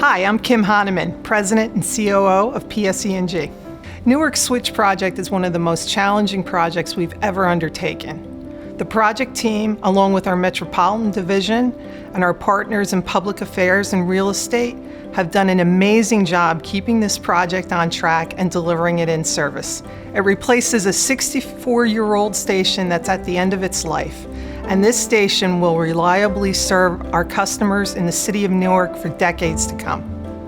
Hi, I'm Kim Hahnemann, President and COO of PSEG. Newark Switch Project is one of the most challenging projects we've ever undertaken. The project team, along with our Metropolitan Division and our partners in public affairs and real estate, have done an amazing job keeping this project on track and delivering it in service. It replaces a 64-year-old station that's at the end of its life, and this station will reliably serve our customers in the city of Newark for decades to come.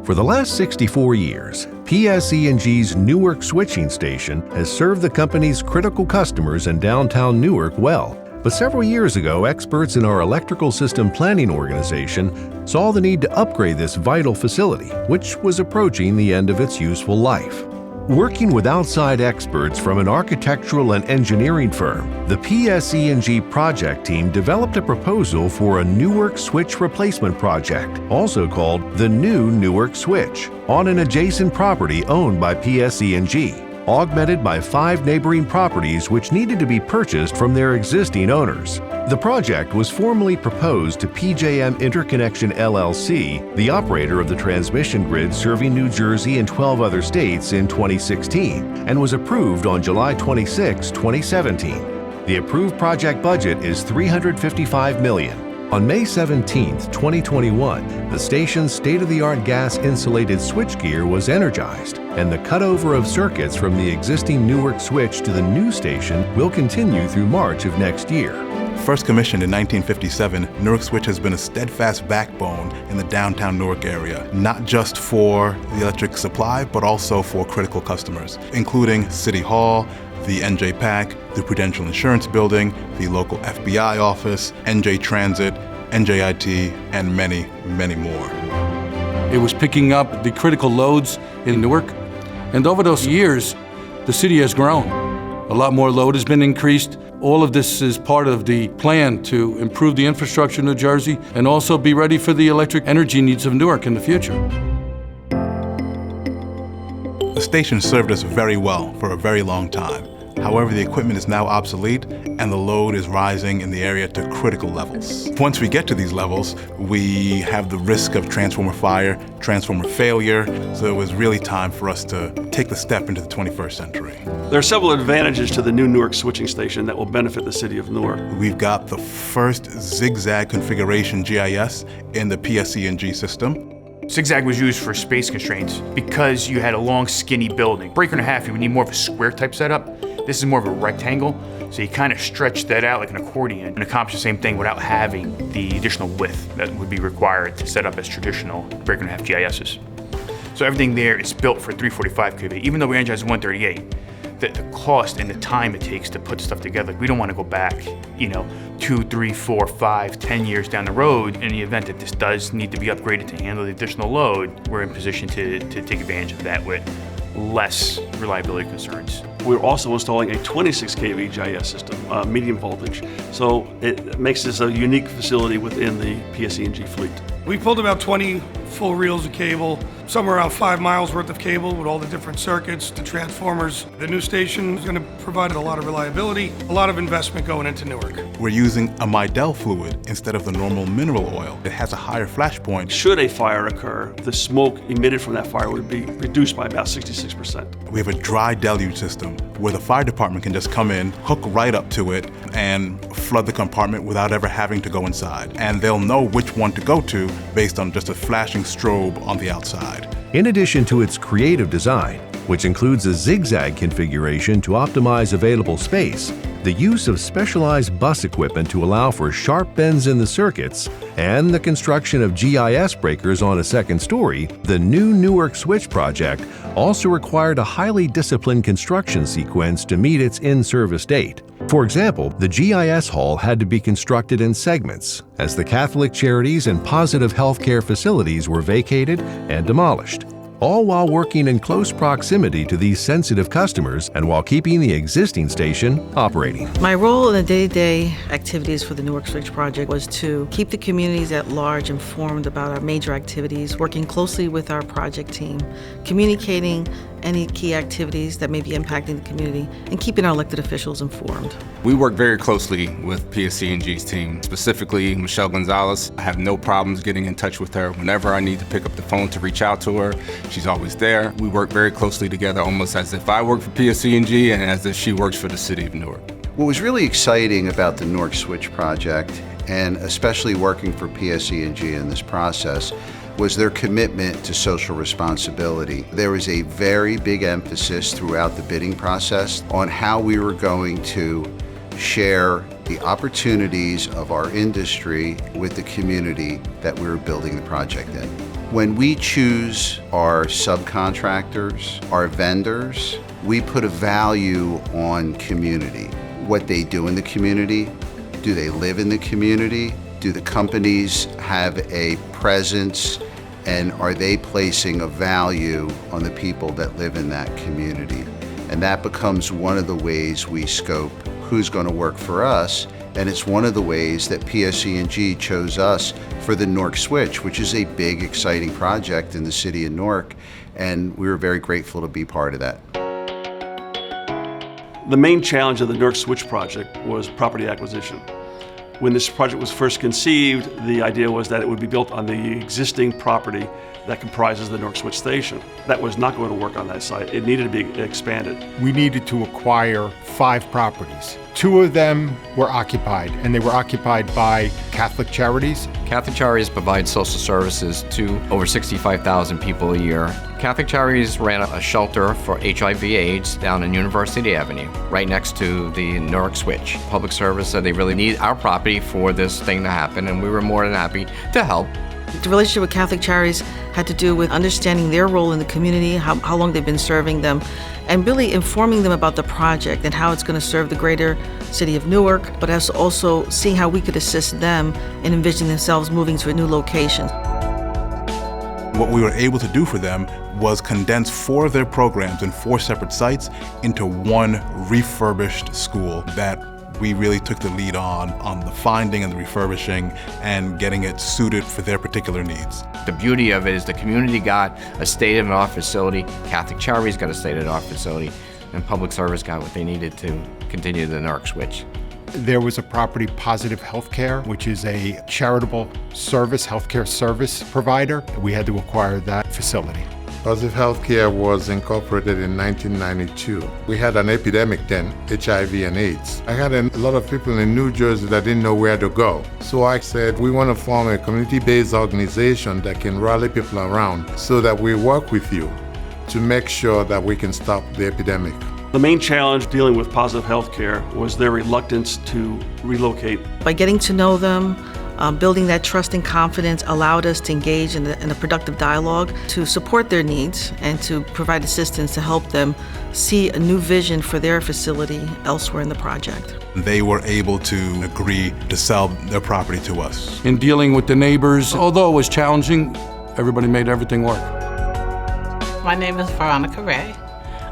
For the last 64 years, PSEG's Newark switching station has served the company's critical customers in downtown Newark well. But several years ago, experts in our electrical system planning organization saw the need to upgrade this vital facility, which was approaching the end of its useful life. Working with outside experts from an architectural and engineering firm, the PSEG project team developed a proposal for a Newark switch replacement project, also called the New Newark Switch, on an adjacent property owned by PSEG, augmented by 5 neighboring properties which needed to be purchased from their existing owners. The project was formally proposed to PJM Interconnection LLC, the operator of the transmission grid serving New Jersey and 12 other states, in 2016, and was approved on July 26, 2017. The approved project budget is $355 million. On May 17, 2021, the station's state-of-the-art gas-insulated switchgear was energized, and the cutover of circuits from the existing Newark switch to the new station will continue through March of next year. First commissioned in 1957, Newark Switch has been a steadfast backbone in the downtown Newark area, not just for the electric supply, but also for critical customers, including City Hall, the NJ PAC, the Prudential Insurance Building, the local FBI office, NJ Transit, NJIT, and many, many more. It was picking up the critical loads in Newark, and over those years, the city has grown. A lot more load has been increased. All of this is part of the plan to improve the infrastructure in New Jersey and also be ready for the electric energy needs of Newark in the future. The station served us very well for a very long time. However, the equipment is now obsolete and the load is rising in the area to critical levels. Once we get to these levels, we have the risk of transformer fire, transformer failure, so it was really time for us to take the step into the 21st century. There are several advantages to the new Newark switching station that will benefit the city of Newark. We've got the first zigzag configuration GIS in the PSEG system. Zigzag was used for space constraints because you had a long, skinny building. Breaker and a half, you would need more of a square type setup. This is more of a rectangle, so you kind of stretch that out like an accordion and accomplish the same thing without having the additional width that would be required to set up as traditional breaker and a half GISs. So everything there is built for 345 kV. Even though we energize 138, the cost and the time it takes to put stuff together, we don't want to go back, 2, 3, 4, 5, 10 years down the road. In the event that this does need to be upgraded to handle the additional load, we're in position to take advantage of that with less reliability concerns. We're also installing a 26 kV GIS system, medium voltage. So it makes this a unique facility within the PSEG fleet. We pulled about 20 full reels of cable, somewhere around 5 miles worth of cable with all the different circuits, the transformers. The new station is going to provide a lot of reliability, a lot of investment going into Newark. We're using a Midel fluid instead of the normal mineral oil. It has a higher flash point. Should a fire occur, the smoke emitted from that fire would be reduced by about 66%. We have a dry deluge system where the fire department can just come in, hook right up to it, and flood the compartment without ever having to go inside. And they'll know which one to go to based on just a flashing strobe on the outside. In addition to its creative design, which includes a zigzag configuration to optimize available space, the use of specialized bus equipment to allow for sharp bends in the circuits, and the construction of GIS breakers on a second story, the new Newark Switch project also required a highly disciplined construction sequence to meet its in-service date. For example, the GIS hall had to be constructed in segments, as the Catholic Charities and Positive Healthcare facilities were vacated and demolished, all while working in close proximity to these sensitive customers and while keeping the existing station operating. My role in the day-to-day activities for the Newark Switch project was to keep the communities at large informed about our major activities, working closely with our project team, communicating any key activities that may be impacting the community, and keeping our elected officials informed. We work very closely with PSEG's team, specifically Michelle Gonzalez. I have no problems getting in touch with her. Whenever I need to pick up the phone to reach out to her, she's always there. We work very closely together, almost as if I work for PSEG and as if she works for the city of Newark. What was really exciting about the Newark Switch project, and especially working for PSEG in this process, was their commitment to social responsibility. There was a very big emphasis throughout the bidding process on how we were going to share the opportunities of our industry with the community that we were building the project in. When we choose our subcontractors, our vendors, we put a value on community. What they do in the community, do they live in the community? Do the companies have a presence, and are they placing a value on the people that live in that community? And that becomes one of the ways we scope who's going to work for us, and it's one of the ways that PSEG chose us for the Newark Switch, which is a big, exciting project in the city of Newark, and we were very grateful to be part of that. The main challenge of the Newark Switch project was property acquisition. When this project was first conceived, the idea was that it would be built on the existing property that comprises the Newark Switch station. That was not going to work on that site. It needed to be expanded. We needed to acquire 5 properties. 2 of them were occupied, and they were occupied by Catholic Charities. Catholic Charities provide social services to over 65,000 people a year. Catholic Charities ran a shelter for HIV/AIDS down on University Avenue, right next to the Newark Switch. Public Service said they really need our property for this thing to happen, and we were more than happy to help. The relationship with Catholic Charities had to do with understanding their role in the community, how long they've been serving them, and really informing them about the project and how it's going to serve the greater city of Newark, but also seeing how we could assist them in envisioning themselves moving to a new location. What we were able to do for them was condense 4 of their programs in 4 separate sites into one refurbished school that we really took the lead on the finding and the refurbishing and getting it suited for their particular needs. The beauty of it is the community got a state-of-the-art facility, Catholic Charities got a state-of-the-art facility, and Public Service got what they needed to continue the Newark Switch. There was a property, Positive Healthcare, which is a charitable service, healthcare service provider. We had to acquire that facility. Positive Healthcare was incorporated in 1992. We had an epidemic then, HIV and AIDS. I had a lot of people in New Jersey that didn't know where to go. So I said, we want to form a community-based organization that can rally people around so that we work with you to make sure that we can stop the epidemic. The main challenge dealing with Positive Healthcare was their reluctance to relocate. By getting to know them, building that trust and confidence allowed us to engage in a productive dialogue to support their needs and to provide assistance to help them see a new vision for their facility elsewhere in the project. They were able to agree to sell their property to us. In dealing with the neighbors, although it was challenging, everybody made everything work. My name is Veronica Ray.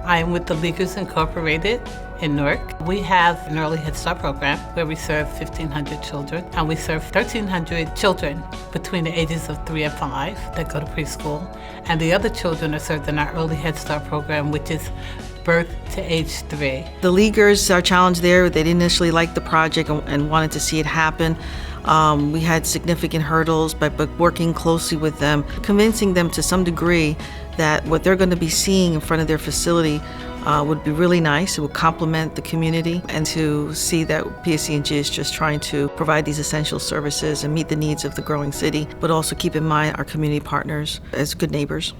I am with the Leaguers Incorporated in Newark. We have an early Head Start program where we serve 1,500 children, and we serve 1,300 children between the ages of 3 and 5 that go to preschool. And the other children are served in our early Head Start program, which is birth to age 3. The Leaguers, our challenge there, they didn't initially like the project and wanted to see it happen. We had significant hurdles, but working closely with them, convincing them to some degree that what they're going to be seeing in front of their facility would be really nice. It would complement the community, and to see that PSEG is just trying to provide these essential services and meet the needs of the growing city, but also keep in mind our community partners as good neighbors.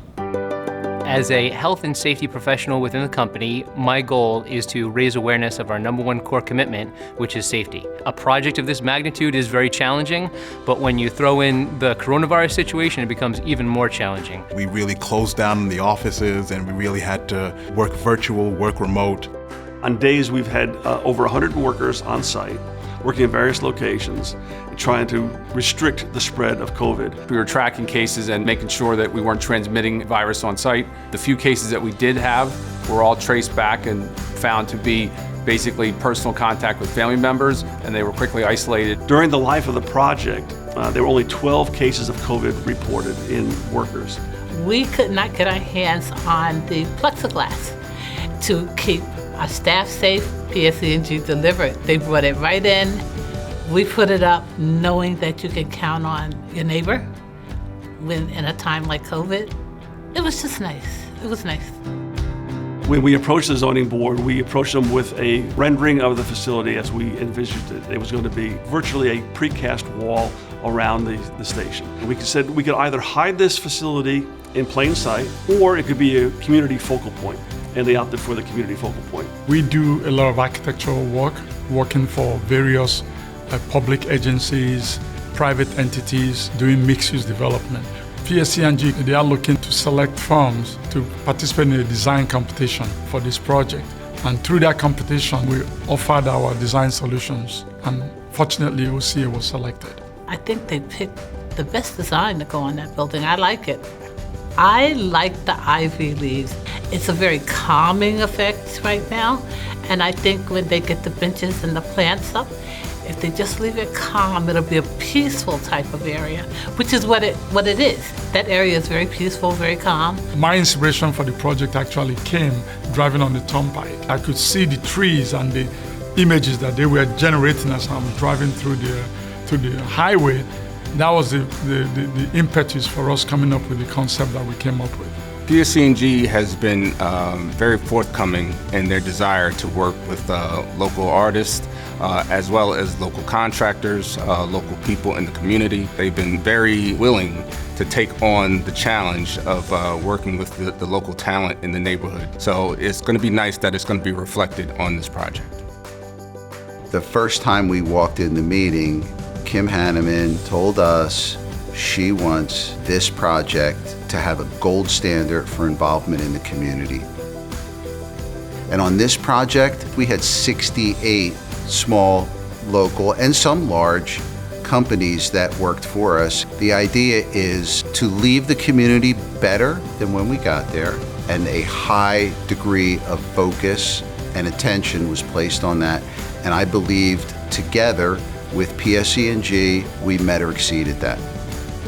As a health and safety professional within the company, my goal is to raise awareness of our #1 core commitment, which is safety. A project of this magnitude is very challenging, but when you throw in the coronavirus situation, it becomes even more challenging. We really closed down the offices, and we really had to work virtual, work remote. On days we've had over 100 workers on site, working in various locations, trying to restrict the spread of COVID. We were tracking cases and making sure that we weren't transmitting virus on site. The few cases that we did have were all traced back and found to be basically personal contact with family members, and they were quickly isolated. During the life of the project, there were only 12 cases of COVID reported in workers. We could not get our hands on the plexiglass to keep our staff safe. PSEG delivered. They brought it right in. We put it up knowing that you can count on your neighbor when in a time like COVID. It was just nice. It was nice. When we approached the zoning board, we approached them with a rendering of the facility as we envisioned it. It was going to be virtually a precast wall around the station. And we said we could either hide this facility in plain sight, or it could be a community focal point. And they opted for the community focal point. We do a lot of architectural work, working for various public agencies, private entities, doing mixed-use development. PSEG, they are looking to select firms to participate in a design competition for this project. And through that competition, we offered our design solutions. And fortunately, OCA was selected. I think they picked the best design to go on that building. I like it. I like the ivy leaves. It's a very calming effect right now. And I think when they get the benches and the plants up, if they just leave it calm, it'll be a peaceful type of area, which is what it is. That area is very peaceful, very calm. My inspiration for the project actually came driving on the turnpike. I could see the trees and the images that they were generating as I'm driving through the highway. That was the impetus for us coming up with the concept that we came up with. PSEG has been very forthcoming in their desire to work with local artists, as well as local contractors, local people in the community. They've been very willing to take on the challenge of working with the local talent in the neighborhood. So it's going to be nice that it's going to be reflected on this project. The first time we walked in the meeting, Kim Hanneman told us she wants this project to have a gold standard for involvement in the community. And on this project, we had 68 small, local, and some large companies that worked for us. The idea is to leave the community better than when we got there, and a high degree of focus and attention was placed on that. And I believed together with PSEG, we met or exceeded that.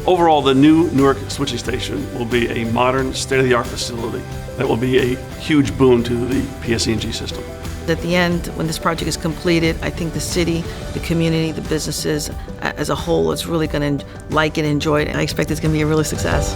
Overall, the new Newark switching station will be a modern, state-of-the-art facility that will be a huge boon to the PSEG system. At the end, when this project is completed, I think the city, the community, the businesses as a whole is really going to like it and enjoy it. I expect it's going to be a real success.